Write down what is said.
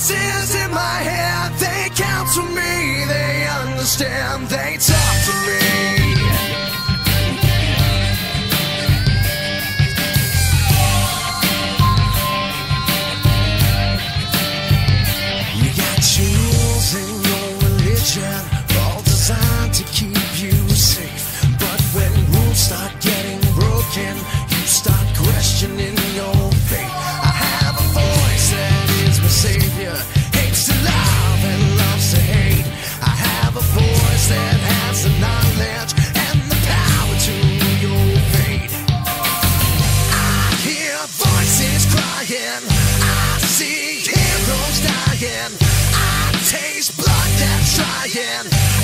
voices in my head, they counsel me, they understand, they talk to me. You got rules in your religion, all designed to keep you safe. But when rules start getting broken, you start questioning your faith. I have a voice that is my savior, hates to love and loves to hate. I have a voice that has the knowledge and the power to your fate. I hear voices crying, I see heroes dying, I taste blood that's trying.